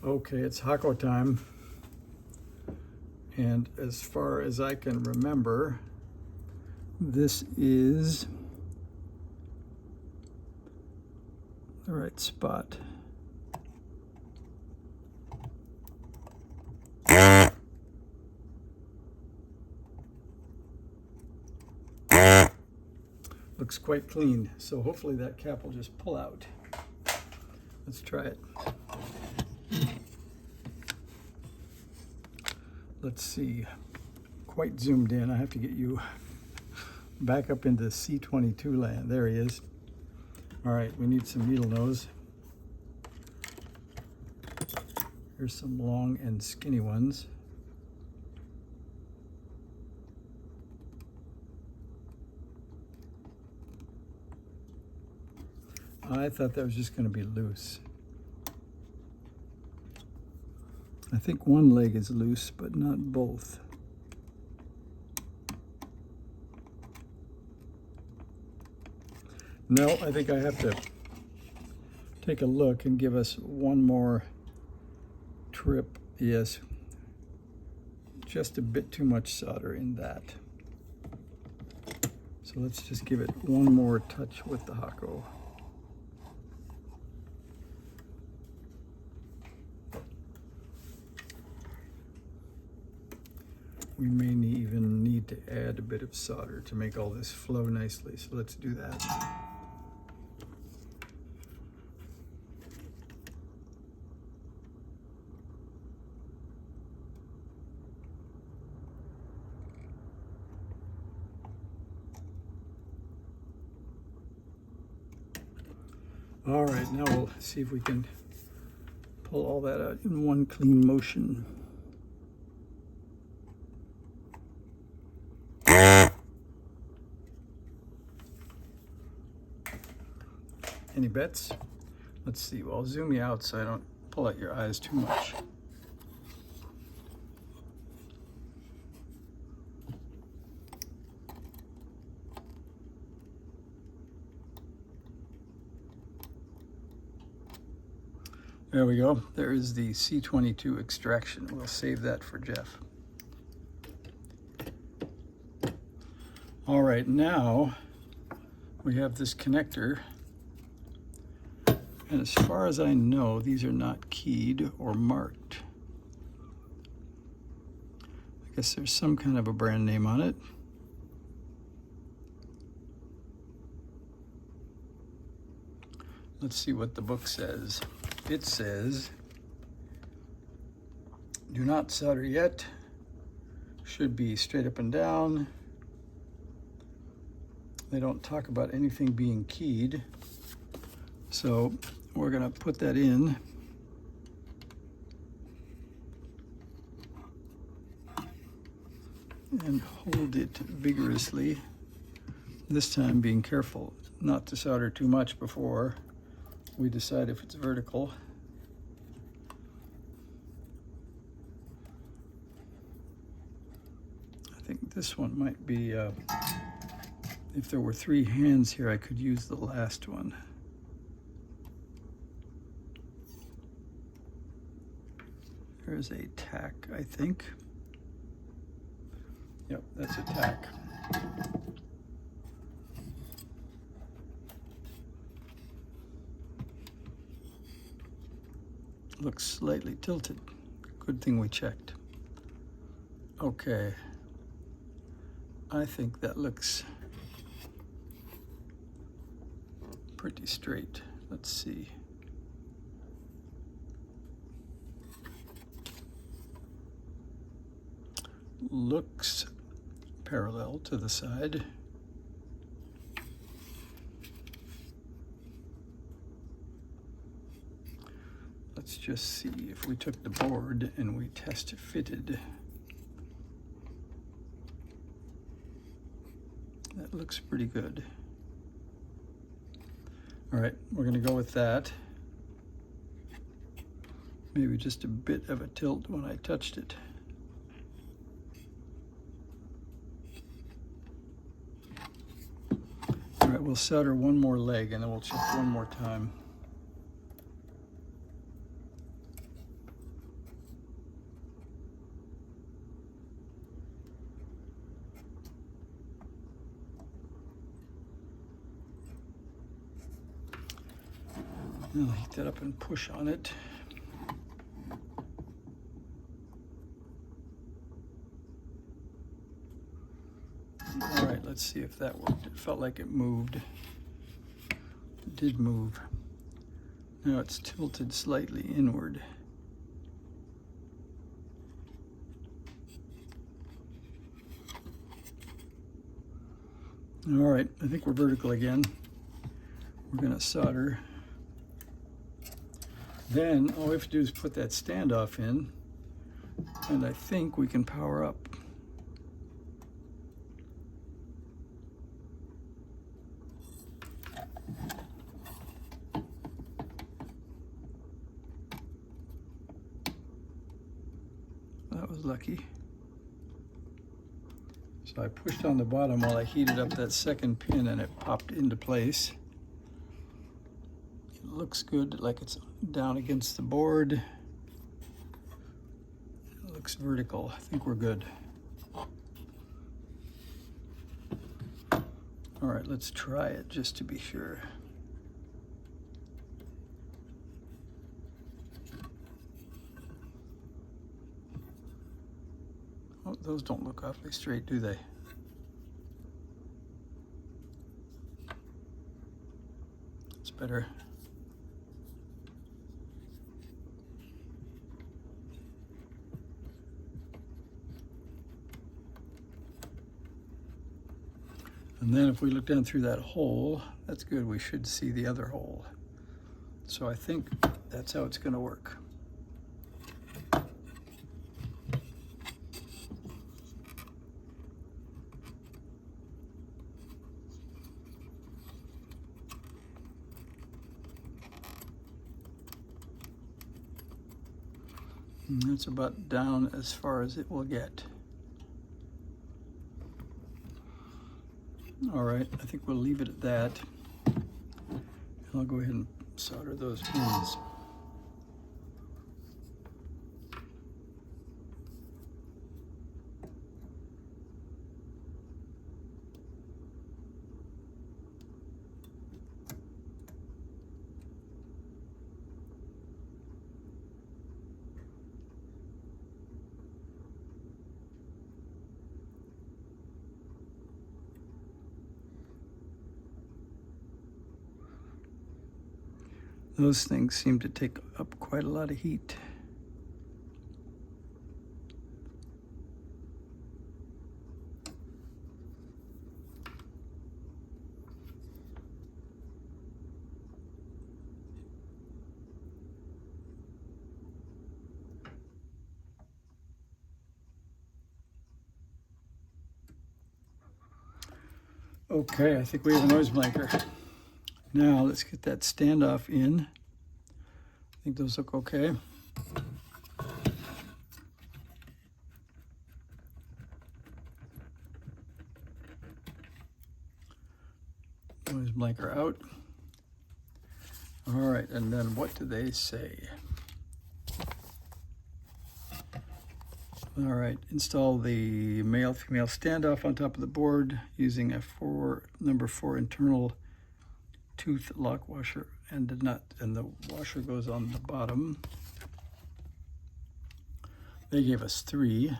Okay, it's Hako time. And as far as I can remember, this is the right spot. Looks quite clean, so hopefully that cap will just pull out. Let's try it. Let's see, quite zoomed in. I have to get you back up into C22 land. There he is. All right, we need some needle nose. Here's some long and skinny ones. I thought that was just going to be loose. I think one leg is loose, but not both. No, I think I have to take a look and give us one more trip. Yes, just a bit too much solder in that. So let's just give it one more touch with the Hako. We may even need to add a bit of solder to make all this flow nicely, so let's do that. All right, now we'll see if we can pull all that out in one clean motion. Any bets? Let's see. Well, I'll zoom you out so I don't pull out your eyes too much. There we go. There is the C22 extraction. We'll save that for Jeff. All right, now we have this connector. And as far as I know, these are not keyed or marked. I guess there's some kind of a brand name on it. Let's see what the book says. It says, do not solder yet. Should be straight up and down. They don't talk about anything being keyed. So we're gonna put that in. And hold it vigorously. This time being careful not to solder too much before we decide if it's vertical. I think this one might be, if there were 3 hands here, I could use the last one. There's a tack, I think. Yep, that's a tack. Looks slightly tilted. Good thing we checked. Okay. I think that looks pretty straight. Let's see. Looks parallel to the side. Let's just see if we took the board and we test fitted. That looks pretty good. All right, we're gonna go with that. Maybe just a bit of a tilt when I touched it. All right, we'll solder one more leg and then we'll check one more time. I'll heat that up and push on it. All right, let's see if that worked. It felt like it moved. It did move. Now it's tilted slightly inward. All right, I think we're vertical again. We're gonna solder. Then all we have to do is put that standoff in, and I think we can power up. That was lucky. So I pushed on the bottom while I heated up that second pin, and it popped into place. It looks good, like it's down against the board. It looks vertical. I think we're good. All right, let's try it just to be sure. Oh, those don't look awfully straight, do they? It's better. And then if we look down through that hole, that's good. We should see the other hole. So I think that's how it's going to work. And that's about down as far as it will get. All right, I think we'll leave it at that. And I'll go ahead and solder those pins. Those things seem to take up quite a lot of heat. Okay, I think we have a noise blanker. Now let's get that standoff in. I think those look okay. Noise blanker out. All right, and then what do they say? All right, install the male-female standoff on top of the board using a number 4 internal tooth lock washer and the nut, and the washer goes on the bottom. They gave us 3.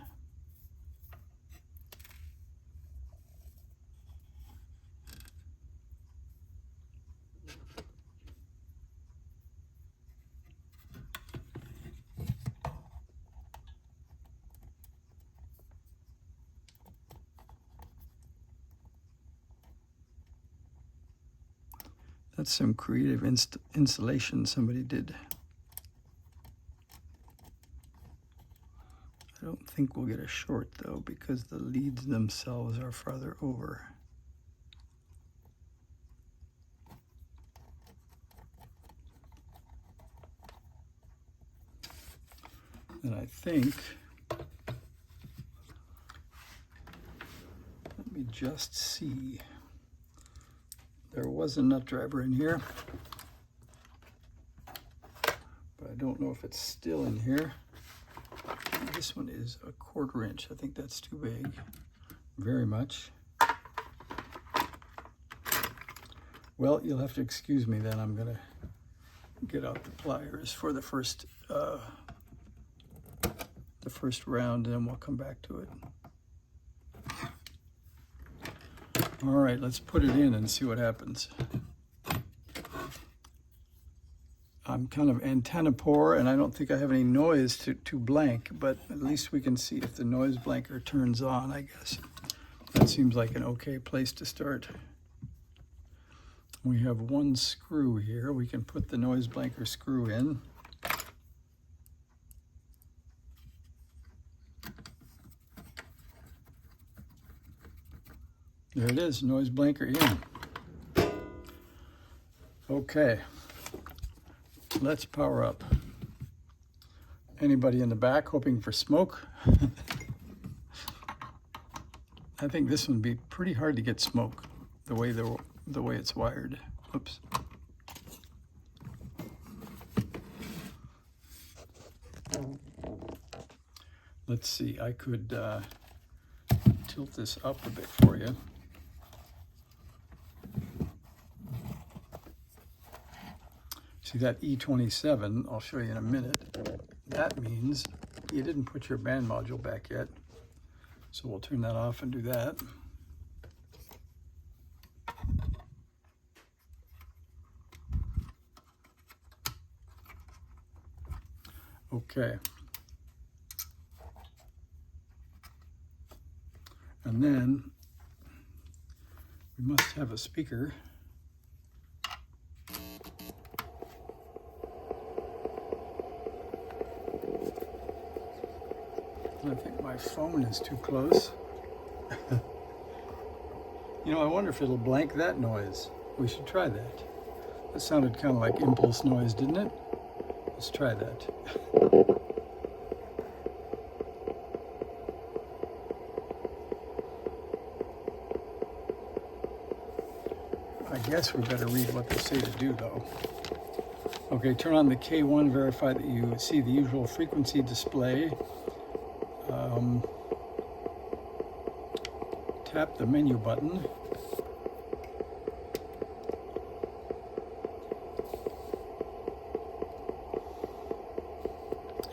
That's some creative installation somebody did. I don't think we'll get a short though, because the leads themselves are farther over. And I think, let me just see. There was a nut driver in here, but I don't know if it's still in here. This one is a 1/4 inch. I think that's too big, very much. Well, you'll have to excuse me then. I'm gonna get out the pliers for the first round, and then we'll come back to it. All right, let's put it in and see what happens. I'm kind of antenna poor, and I don't think I have any noise to blank, but at least we can see if the noise blanker turns on, I guess. That seems like an okay place to start. We have one screw here. We can put the noise blanker screw in. There it is, noise blanker in. Okay, let's power up. Anybody in the back hoping for smoke? I think this one would be pretty hard to get smoke the way it's wired. Oops. Let's see, I could tilt this up a bit for you. See that E27, I'll show you in a minute. That means you didn't put your band module back yet. So we'll turn that off and do that. Okay. And then we must have a speaker. I think my phone is too close. You know, I wonder if it'll blank that noise. We should try that. That sounded kind of like impulse noise, didn't it? Let's try that. I guess we better read what they say to do, though. Okay, turn on the K1, verify that you see the usual frequency display. Tap the menu button.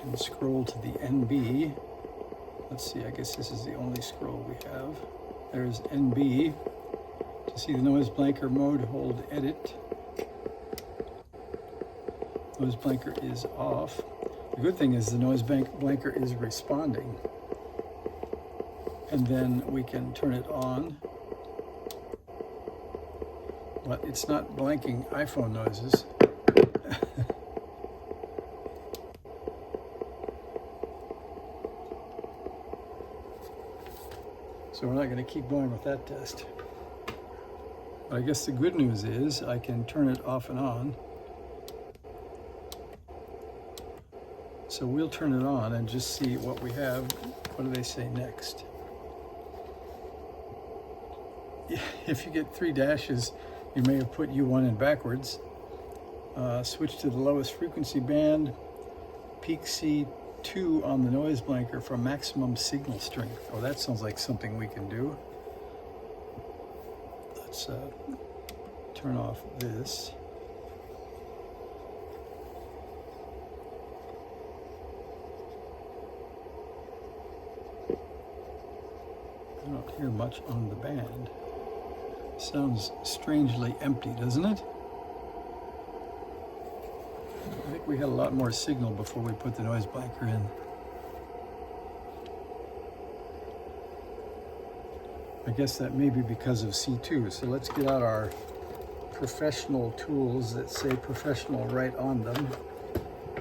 And scroll to the NB. Let's see, I guess this is the only scroll we have. There's NB. To see the noise blanker mode, hold edit. Noise blanker is off. The good thing is the noise blanker is responding. And then we can turn it on. But it's not blanking iPhone noises. So we're not going to keep going with that test. But I guess the good news is I can turn it off and on. So we'll turn it on and just see what we have. What do they say next? If you get 3 dashes, you may have put U1 in backwards. Switch to the lowest frequency band. Peak C2 on the noise blanker for maximum signal strength. Oh, that sounds like something we can do. Let's turn off this. I don't hear much on the band. Sounds strangely empty, doesn't it? I think we had a lot more signal before we put the noise blanker in. I guess that may be because of C2. So let's get out our professional tools that say professional right on them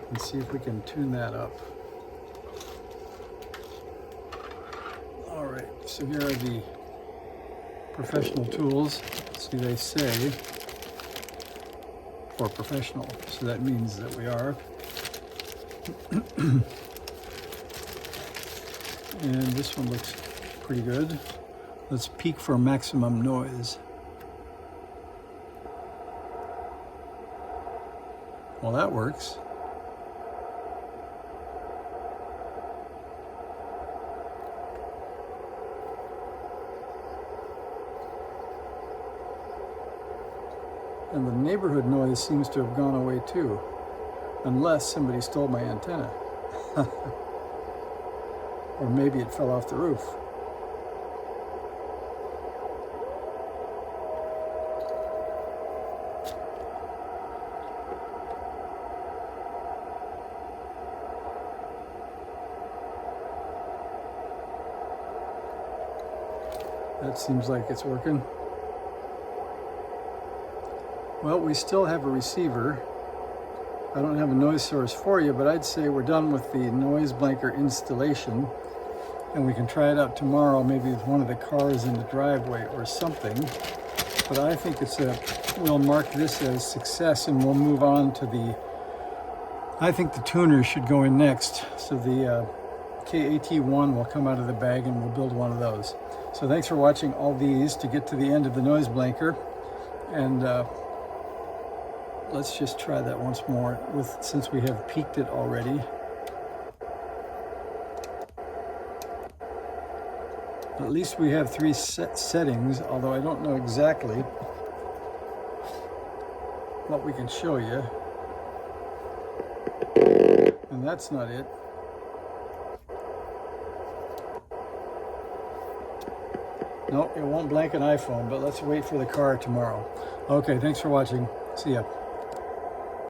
and see if we can tune that up. All right, so here are the professional tools. See, they say for professional, so that means that we are. And this one looks pretty good. Let's peak for maximum noise. Well, that works. And the neighborhood noise seems to have gone away too. unless somebody stole my antenna. Or maybe it fell off the roof. That seems like it's working. Well, we still have a receiver. I don't have a noise source for you, but I'd say we're done with the noise blanker installation, and we can try it out tomorrow, maybe with one of the cars in the driveway or something. But I think we'll mark this as success, and we'll move on to I think the tuner should go in next. So the KNB1 will come out of the bag, and we'll build one of those. So thanks for watching all these to get to the end of the noise blanker. And let's just try that once more since we have peaked it already. At least we have 3 settings, although I don't know exactly what we can show you. And that's not it. No, it won't blank an iPhone, but let's wait for the car tomorrow. Okay, thanks for watching. See ya.